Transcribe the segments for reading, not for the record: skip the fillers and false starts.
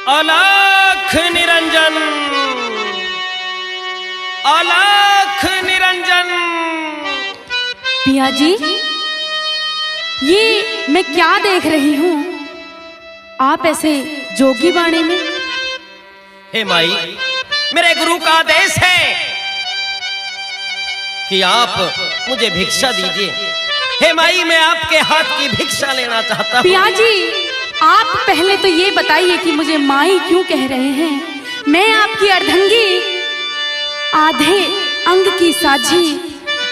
अलख निरंजन, अलख निरंजन। पिया जी, ये मैं क्या देख रही हूँ? आप ऐसे जोगी बाणे में? हे माई, मेरे गुरु का आदेश है कि आप मुझे भिक्षा दीजिए। हे माई, मैं आपके हाथ की भिक्षा लेना चाहता हूँ। पिया जी, आप पहले तो ये बताइए कि मुझे माई क्यों कह रहे हैं? मैं आपकी अर्धंगी, आधे अंग की साझी।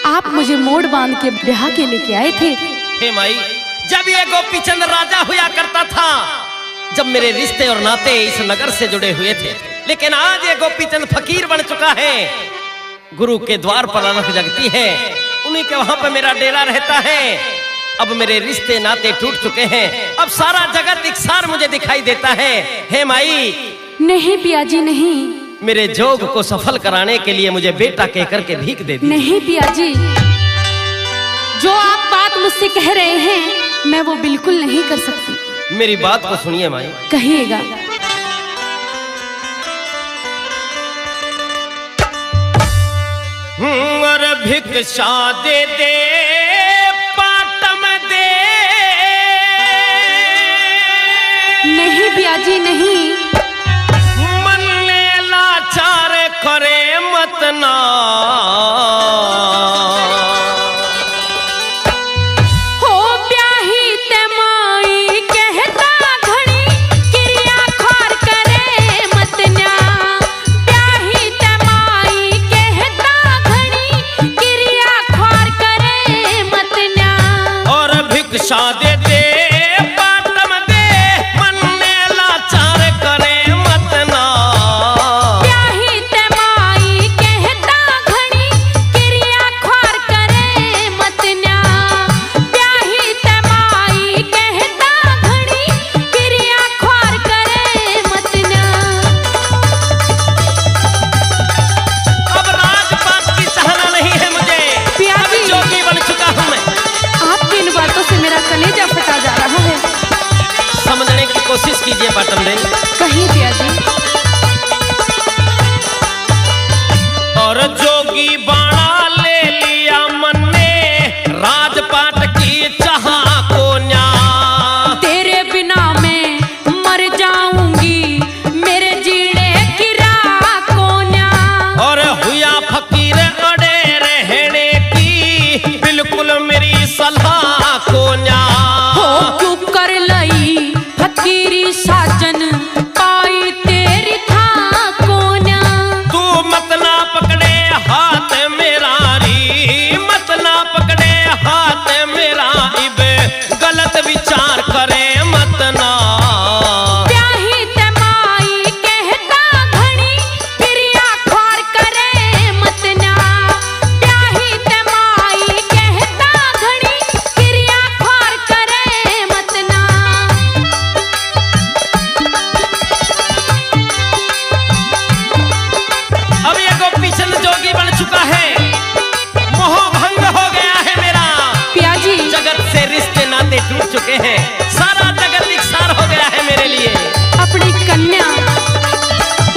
आप मुझे मोड़ बांध के ब्याह के लेके आए थे। हे माई, जब ये गोपीचंद राजा हुआ करता था, जब मेरे रिश्ते और नाते इस नगर से जुड़े हुए थे, लेकिन आज ये गोपीचंद फकीर बन चुका है। गुरु के द्वार पर अनख जगती है, उन्हीं के वहां पर मेरा डेरा रहता है। अब मेरे रिश्ते नाते टूट चुके हैं, अब सारा जगत इकसार मुझे दिखाई देता है। हे माई, नहीं पिया जी, नहीं। मेरे जोग को सफल कराने के लिए मुझे बेटा कह करके भीख दे दी। नहीं पिया जी, जो आप बात मुझसे कह रहे हैं मैं वो बिल्कुल नहीं कर सकती। मेरी बात को सुनिए माई। कहिएगा। और भिक्षा दे दे पाटम दे। नहीं पिया जी, नहीं। मन ले लाचार करे मत ना। हो ब्याही ते माई कहता घड़ी, क्रिया खार करे मत न्या। ब्याही ते माई कहता घड़ी, क्रिया खार करे मत न्या। और भिक्षा दे दे पाटम दे, मन ले लाचार करे मत ना। ब्याही ते माई कहता घड़ी, क्रिया खार करे मत न्या। ब्याही ते माई कहता घड़ी, क्रिया खार करे मत न्या। अब राजपाट की चाहना नहीं है मुझे, पिया अब जी। जोगी बन चुका हूँ मैं। आपकी इन बातों से मेरा कलेजा फटा जा रहा है। समझने की कोशिश कीजिए पाटम दे। कहीं पिया जी। और जोगी बाणा ले लिया मन ने, राजपाट की चाह को न्या। तेरे बिना मैं मर जाऊंगी, मेरे जीने की राह को न्या। और हुआ फकीर अड़े रहने की, बिल्कुल मेरी सलाह को न्या। हो क्यों कर लई फकीरी साजन, पाई तेरी था को न्या। तू मत ना पकड़े हाथ मेरा री, मत ना पकड़े हाथ मेरा, इब गलत विचार करे मत ना। ब्याही ते माई कहता घड़ी, क्रिया खार करे मत न्या। ब्याही ते माई कहता घड़ी, क्रिया खार करे मत ना। अब ये गोपीचंद जोगी बन चुका है, मोह भंग हो गया है मेरा। पिया जी, जगत से रिश्ते नाते टूट चुके हैं, सारा जगत इकसार हो गया है मेरे लिए। अपनी कन्या,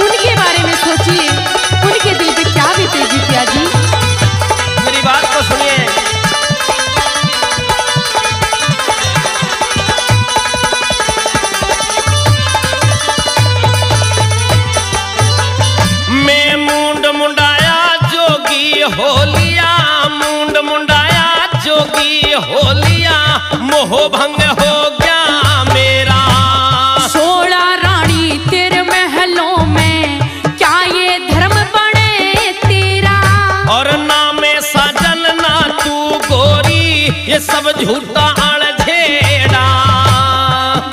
उनके बारे में सोचिए, उनके दिल पे क्या बीतेगी पिया जी। मेरी बात को सुनिए। मैं मुंड मुंडाया जोगी हो लिया, मुंड मुंडाया जोगी हो लिया, मोह भंग हो गया मेरा। 16 रानी तेरे महलों में, क्या ये धर्म बने तेरा। और ना मैं साजन ना तू गोरी, ये सब झूठा अड़झेड़ा।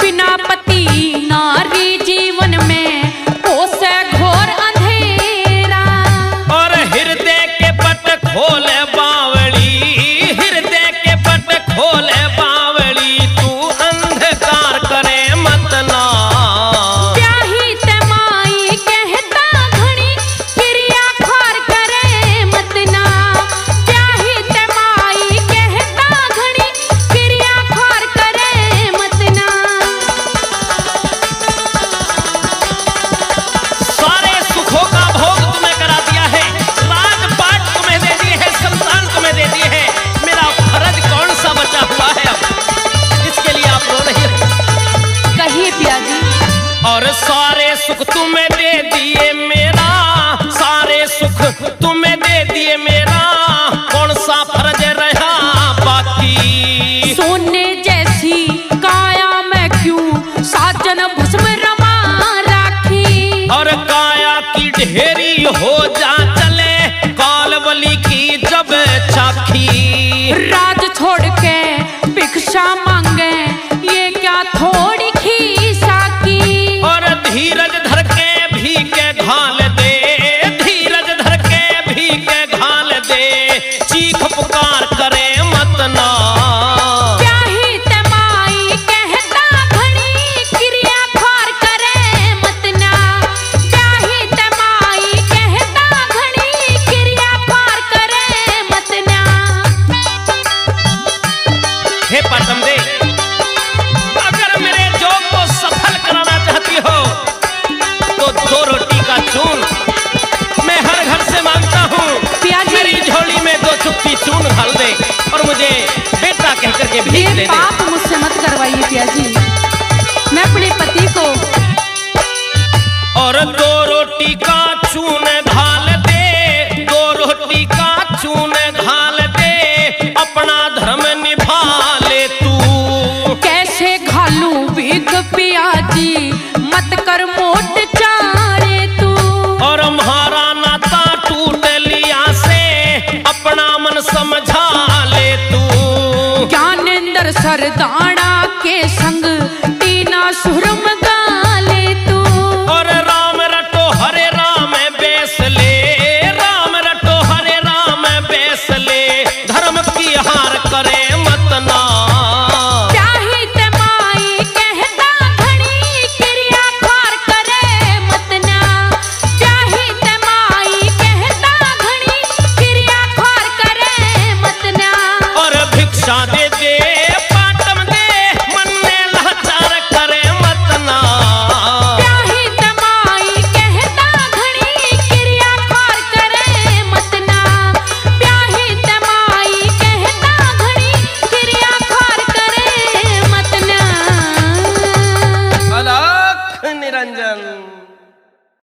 बिना पति नारी जीवन में पोसे घोर अंधेरा। और हृदय के पट खोले बावड़ी, हृदय के पट खोले बावड़ी, तू अंधकार करे मत ना। ब्याही ते माई कहता घड़ी, क्रिया खार करे मत ना। ब्याही ते माई कहता घड़ी, थोड़ी खीसा की। और धीरज धर के भी के घाल दे, धीरज धर के भी के घाल दे, चीख पुकार करे मत ना। चाही तमाई कहता घड़ी क्रिया खार करे मत ना। चाही तमाई कहता घड़ी क्रिया खार करे मत ना। हे पाटम दे, अगर मेरे जोग को सफल कराना चाहती हो तो 2 रोटी का चून मैं हर घर से मांगता हूँ। पियाजी। मेरी झोली में 2 चुटकी चून डाल दे और मुझे बेटा कहकर के भीख दे ये दे। पाप मुझसे मत करवाइए पियाजी। मैं अपने पति को और 2 रोटी का चून घाल दे, 2 रोटी का चून घाल दे, अपना धर्म निभा ले तू। कैसे घालू बिग पियाजी मत कर मोट चारे तू। और हमारा नाता टूट लिया से अपना मन समझा ले तू। ज्ञानेंद्र सरदान